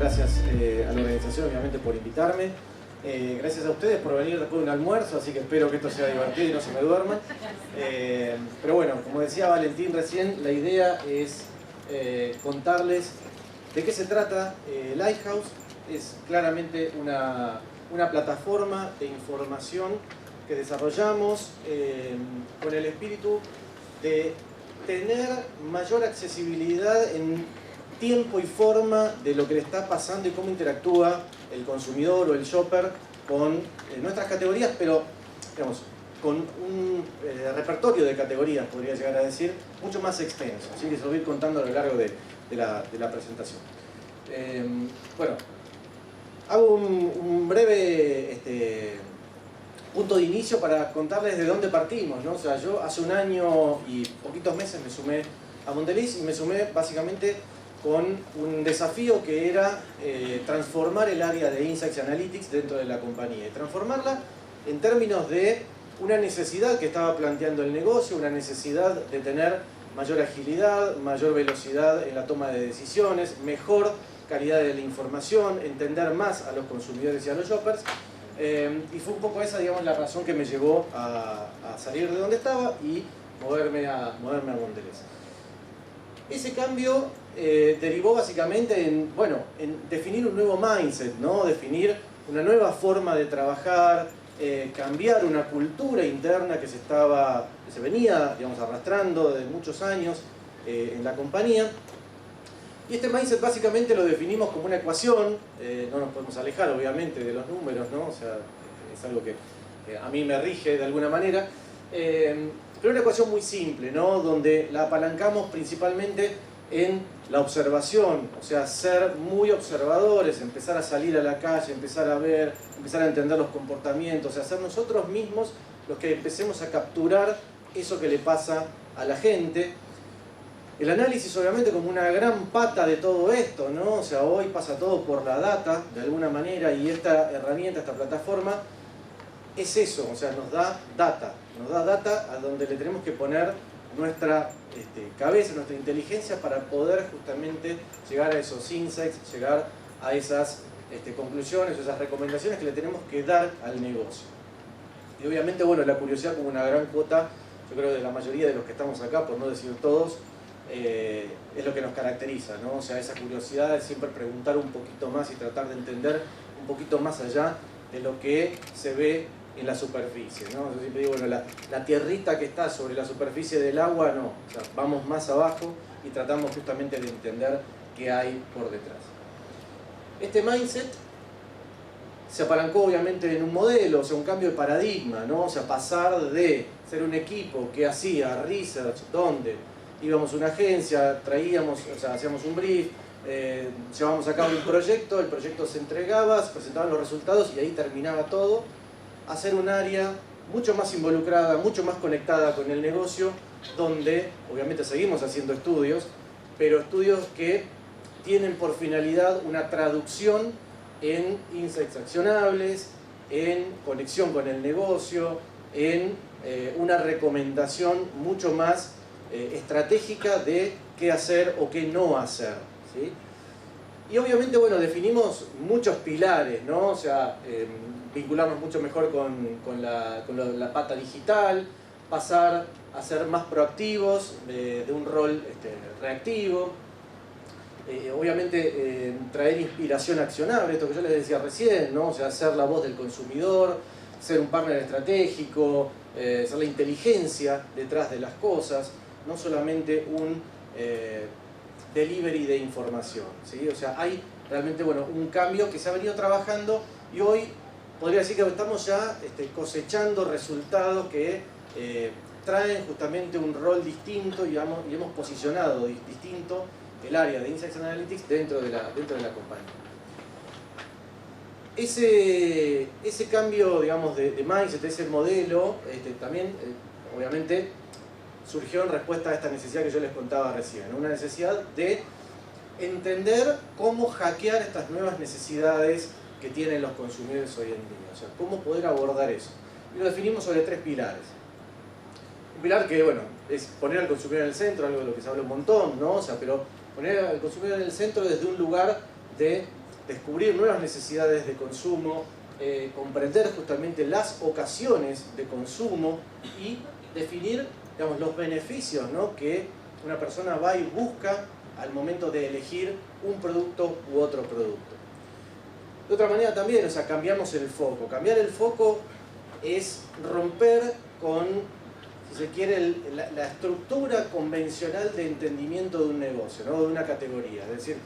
gracias a la organización, obviamente, por invitarme. Gracias a ustedes por venir después de un almuerzo, así que espero que esto sea divertido y no se me duerman. Pero bueno, como decía Valentín recién, la idea es contarles de qué se trata. Lighthouse es claramente una plataforma de información que desarrollamos con el espíritu de tener mayor accesibilidad en tiempo y forma de lo que le está pasando y cómo interactúa el consumidor o el shopper con nuestras categorías, pero digamos, con un repertorio de categorías, podría llegar a decir, mucho más extenso. Así que se lo voy a ir contando a lo largo de la presentación. Bueno, hago un breve punto de inicio para contarles de dónde partimos, ¿no? O sea, yo hace un año y poquitos meses me sumé a Mondelez y me sumé básicamente con un desafío que era transformar el área de Insights y Analytics dentro de la compañía. Y transformarla en términos de una necesidad que estaba planteando el negocio, una necesidad de tener mayor agilidad, mayor velocidad en la toma de decisiones, mejor calidad de la información, entender más a los consumidores y a los shoppers. Y fue un poco esa, digamos, la razón que me llevó a salir de donde estaba y moverme a Mondelez. Ese cambio derivó básicamente en definir un nuevo mindset, ¿no? Definir una nueva forma de trabajar, cambiar una cultura interna que se venía, digamos, arrastrando de muchos años en la compañía. Y este mindset básicamente lo definimos como una ecuación, no nos podemos alejar obviamente de los números, ¿no? O sea, es algo que a mí me rige de alguna manera, pero una ecuación muy simple, ¿no? Donde la apalancamos principalmente en la observación, o sea, ser muy observadores, empezar a salir a la calle, empezar a ver, empezar a entender los comportamientos, o sea, ser nosotros mismos los que empecemos a capturar eso que le pasa a la gente. El análisis obviamente como una gran pata de todo esto, ¿no? O sea, hoy pasa todo por la data, de alguna manera, y esta herramienta, esta plataforma, es eso, o sea, nos da data a donde le tenemos que poner nuestra cabeza, nuestra inteligencia para poder justamente llegar a esos insights, llegar a esas conclusiones, esas recomendaciones que le tenemos que dar al negocio. Y obviamente, bueno, la curiosidad como una gran cuota, yo creo de la mayoría de los que estamos acá, por no decir todos, es lo que nos caracteriza, ¿no? O sea, esa curiosidad de siempre preguntar un poquito más y tratar de entender un poquito más allá de lo que se ve en la superficie, ¿no? Yo siempre digo, bueno, la tierrita que está sobre la superficie del agua, no. O sea, vamos más abajo y tratamos justamente de entender qué hay por detrás. Este mindset se apalancó obviamente en un modelo, o sea, un cambio de paradigma, ¿no? O sea, pasar de ser un equipo que hacía research, donde íbamos a una agencia, traíamos, o sea, hacíamos un brief, llevábamos a cabo un proyecto, el proyecto se entregaba, se presentaban los resultados y ahí terminaba todo, a ser un área mucho más involucrada, mucho más conectada con el negocio, donde obviamente seguimos haciendo estudios, pero estudios que tienen por finalidad una traducción en insights accionables, en conexión con el negocio, en una recomendación mucho más estratégica de qué hacer o qué no hacer, ¿sí? Y obviamente, bueno, definimos muchos pilares, ¿no? O sea, vincularnos mucho mejor con la pata digital, pasar a ser más proactivos de un rol reactivo, obviamente traer inspiración accionable, esto que yo les decía recién, ¿no? O sea, ser la voz del consumidor, ser un partner estratégico, ser la inteligencia detrás de las cosas, no solamente un delivery de información, ¿sí? O sea, hay realmente, bueno, un cambio que se ha venido trabajando y hoy podría decir que estamos ya cosechando resultados que traen justamente un rol distinto y hemos posicionado distinto el área de Insights and Analytics dentro de la compañía. Ese cambio, digamos, de mindset, ese modelo, también, obviamente, surgió en respuesta a esta necesidad que yo les contaba recién, ¿no? Una necesidad de entender cómo hackear estas nuevas necesidades que tienen los consumidores hoy en día, o sea, cómo poder abordar eso. Y lo definimos sobre 3 pilares. Un pilar que, bueno, es poner al consumidor en el centro, algo de lo que se habla un montón, ¿no? O sea, pero poner al consumidor en el centro desde un lugar de descubrir nuevas necesidades de consumo, comprender justamente las ocasiones de consumo y definir, digamos, los beneficios, ¿no?, que una persona va y busca al momento de elegir un producto u otro producto. De otra manera también, o sea, cambiamos el foco. Cambiar el foco es romper con, si se quiere, la estructura convencional de entendimiento de un negocio, ¿no?, de una categoría. Es decir,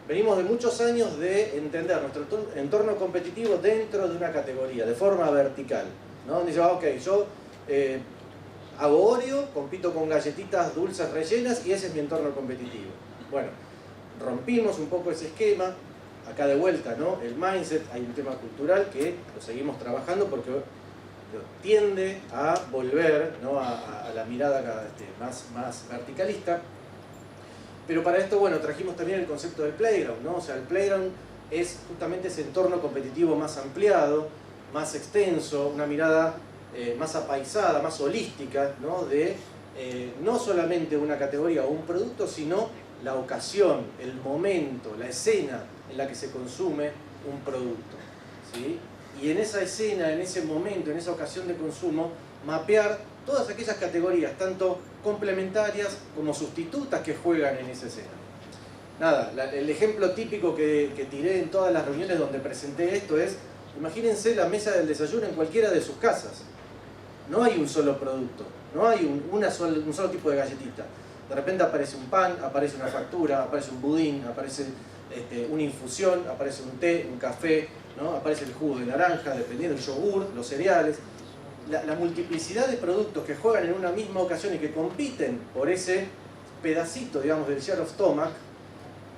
venimos de muchos años de entender nuestro entorno competitivo dentro de una categoría, de forma vertical, ¿no? Donde dice, ok, yo hago Oreo, compito con galletitas dulces rellenas y ese es mi entorno competitivo. Bueno, rompimos un poco ese esquema. Acá de vuelta, ¿no?, el mindset, hay un tema cultural que lo seguimos trabajando porque tiende a volver, ¿no?, a la mirada más verticalista. Pero para esto, bueno, trajimos también el concepto del playground, ¿no? O sea, el playground es justamente ese entorno competitivo más ampliado, más extenso, una mirada más apaisada, más holística, ¿no?, de no solamente una categoría o un producto, sino la ocasión, el momento, la escena en la que se consume un producto, ¿sí? Y en esa escena, en ese momento, en esa ocasión de consumo, mapear todas aquellas categorías, tanto complementarias como sustitutas, que juegan en esa escena. Nada, el ejemplo típico que tiré en todas las reuniones donde presenté esto es, imagínense la mesa del desayuno en cualquiera de sus casas. No hay un solo producto, no hay un solo tipo de galletita. De repente aparece un pan, aparece una factura, aparece un budín, aparece una infusión, aparece un té, un café, ¿no?, aparece el jugo de naranja, dependiendo del yogur, los cereales. La multiplicidad de productos que juegan en una misma ocasión y que compiten por ese pedacito, digamos, del share of stomach,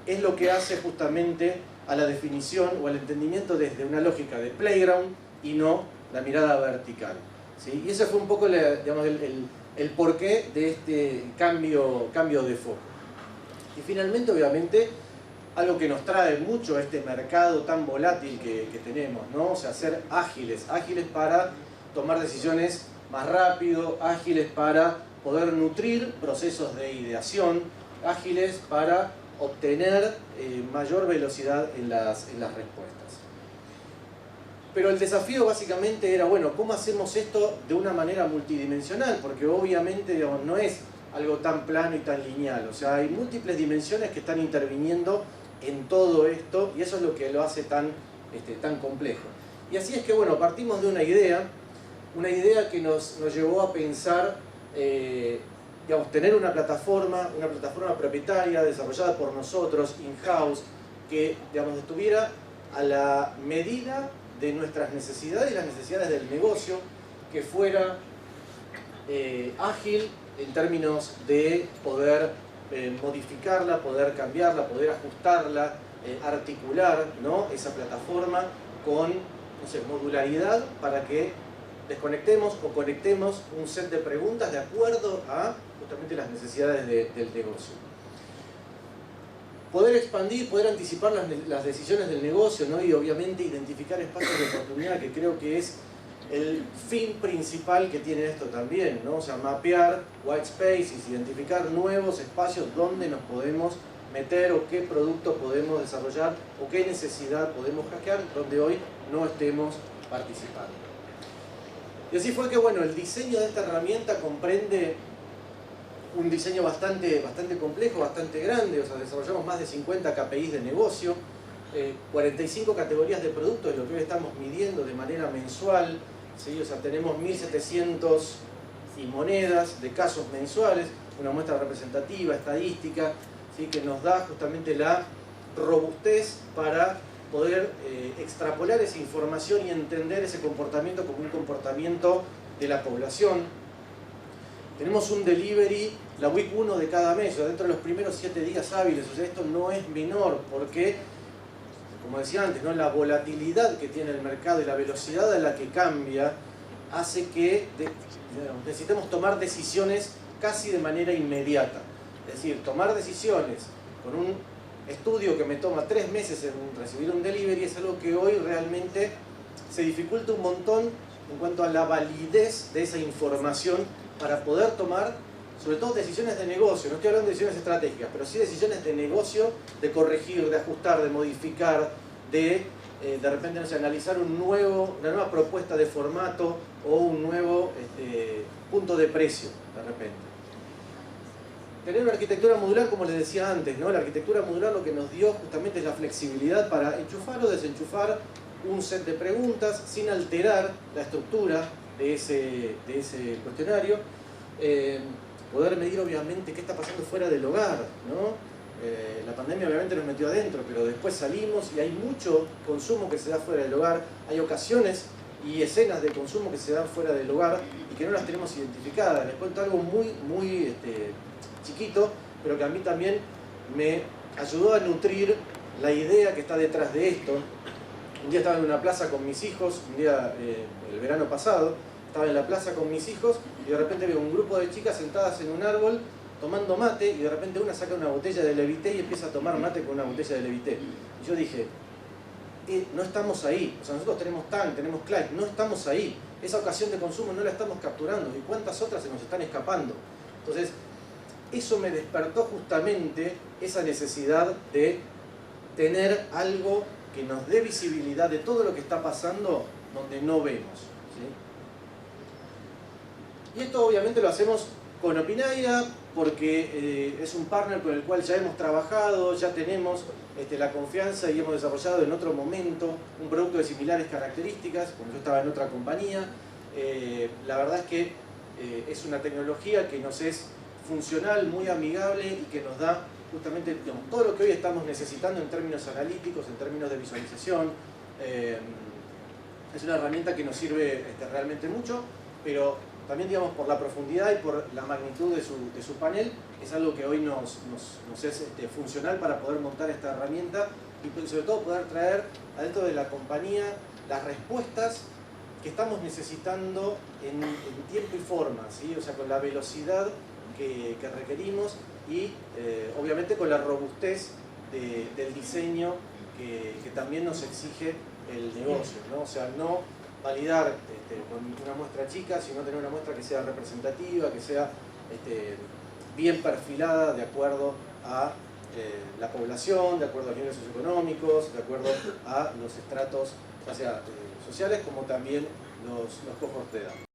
es lo que hace justamente a la definición o al entendimiento desde una lógica de playground y no la mirada vertical, ¿sí? Y ese fue un poco, digamos, el porqué de este cambio de foco. Y finalmente, obviamente, algo que nos trae mucho este mercado tan volátil que tenemos, ¿no? O sea, ser ágiles para tomar decisiones más rápido, ágiles para poder nutrir procesos de ideación, ágiles para obtener mayor velocidad en las respuestas. Pero el desafío básicamente era, bueno, ¿cómo hacemos esto de una manera multidimensional? Porque obviamente, digamos, no es algo tan plano y tan lineal. O sea, hay múltiples dimensiones que están interviniendo en todo esto y eso es lo que lo hace tan complejo. Y así es que, bueno, partimos de una idea que nos llevó a pensar, digamos, tener una plataforma propietaria desarrollada por nosotros, in-house, que, digamos, estuviera a la medida de nuestras necesidades y las necesidades del negocio, que fuera ágil en términos de poder modificarla, poder cambiarla, poder ajustarla, articular, ¿no?, esa plataforma con, no sé, modularidad para que desconectemos o conectemos un set de preguntas de acuerdo a justamente las necesidades del negocio. Poder expandir, poder anticipar las decisiones del negocio, ¿no?, y obviamente identificar espacios de oportunidad, que creo que es el fin principal que tiene esto también, ¿no? O sea, mapear white spaces, identificar nuevos espacios donde nos podemos meter o qué producto podemos desarrollar o qué necesidad podemos hackear donde hoy no estemos participando. Y así fue que, bueno, el diseño de esta herramienta comprende un diseño bastante complejo, bastante grande. O sea, desarrollamos más de 50 KPIs de negocio, 45 categorías de productos, de lo que hoy estamos midiendo de manera mensual, ¿sí? O sea, tenemos 1700 y monedas de casos mensuales, una muestra representativa, estadística, ¿sí?, que nos da justamente la robustez para poder extrapolar esa información y entender ese comportamiento como un comportamiento de la población. Tenemos un delivery la week 1 de cada mes, o sea, dentro de los primeros 7 días hábiles. O sea, esto no es menor porque, como decía antes, ¿no?, la volatilidad que tiene el mercado y la velocidad a la que cambia hace que necesitemos tomar decisiones casi de manera inmediata. Es decir, tomar decisiones con un estudio que me toma 3 meses en recibir un delivery es algo que hoy realmente se dificulta un montón en cuanto a la validez de esa información para poder tomar, sobre todo, decisiones de negocio. No estoy hablando de decisiones estratégicas, pero sí decisiones de negocio, de corregir, de ajustar, de modificar, de repente, no sé, analizar una nueva propuesta de formato o un nuevo punto de precio, de repente. Tener una arquitectura modular, como les decía antes, ¿no? La arquitectura modular lo que nos dio justamente es la flexibilidad para enchufar o desenchufar un set de preguntas sin alterar la estructura de ese cuestionario. Poder medir obviamente qué está pasando fuera del hogar, ¿no? La pandemia obviamente nos metió adentro, pero después salimos y hay mucho consumo que se da fuera del hogar, hay ocasiones y escenas de consumo que se dan fuera del hogar y que no las tenemos identificadas. Les cuento algo muy chiquito, pero que a mí también me ayudó a nutrir la idea que está detrás de esto. Un día estaba en una plaza con mis hijos, el verano pasado, estaba en la plaza con mis hijos y de repente veo un grupo de chicas sentadas en un árbol tomando mate y de repente una saca una botella de Levité y empieza a tomar mate con una botella de Levité. Y yo dije, no estamos ahí, o sea, nosotros tenemos TAN, tenemos Clyde, no estamos ahí, esa ocasión de consumo no la estamos capturando y cuántas otras se nos están escapando. Entonces, eso me despertó justamente esa necesidad de tener algo que nos dé visibilidad de todo lo que está pasando donde no vemos, ¿sí? Y esto obviamente lo hacemos con Opinaria porque es un partner con el cual ya hemos trabajado, ya tenemos la confianza y hemos desarrollado en otro momento un producto de similares características, cuando yo estaba en otra compañía. La verdad es que es una tecnología que nos es funcional, muy amigable y que nos da justamente, digamos, todo lo que hoy estamos necesitando en términos analíticos, en términos de visualización. Es una herramienta que nos sirve realmente mucho, pero también, digamos, por la profundidad y por la magnitud de su panel, es algo que hoy nos es funcional para poder montar esta herramienta y sobre todo poder traer adentro de la compañía las respuestas que estamos necesitando en tiempo y forma, ¿sí? O sea, con la velocidad que requerimos y obviamente con la robustez del diseño que también nos exige el negocio, ¿no? O sea, no validar con una muestra chica, sino tener una muestra que sea representativa, que sea bien perfilada de acuerdo a la población, de acuerdo a los niveles socioeconómicos, de acuerdo a los estratos, ya sea sociales como también los cohorts de edad.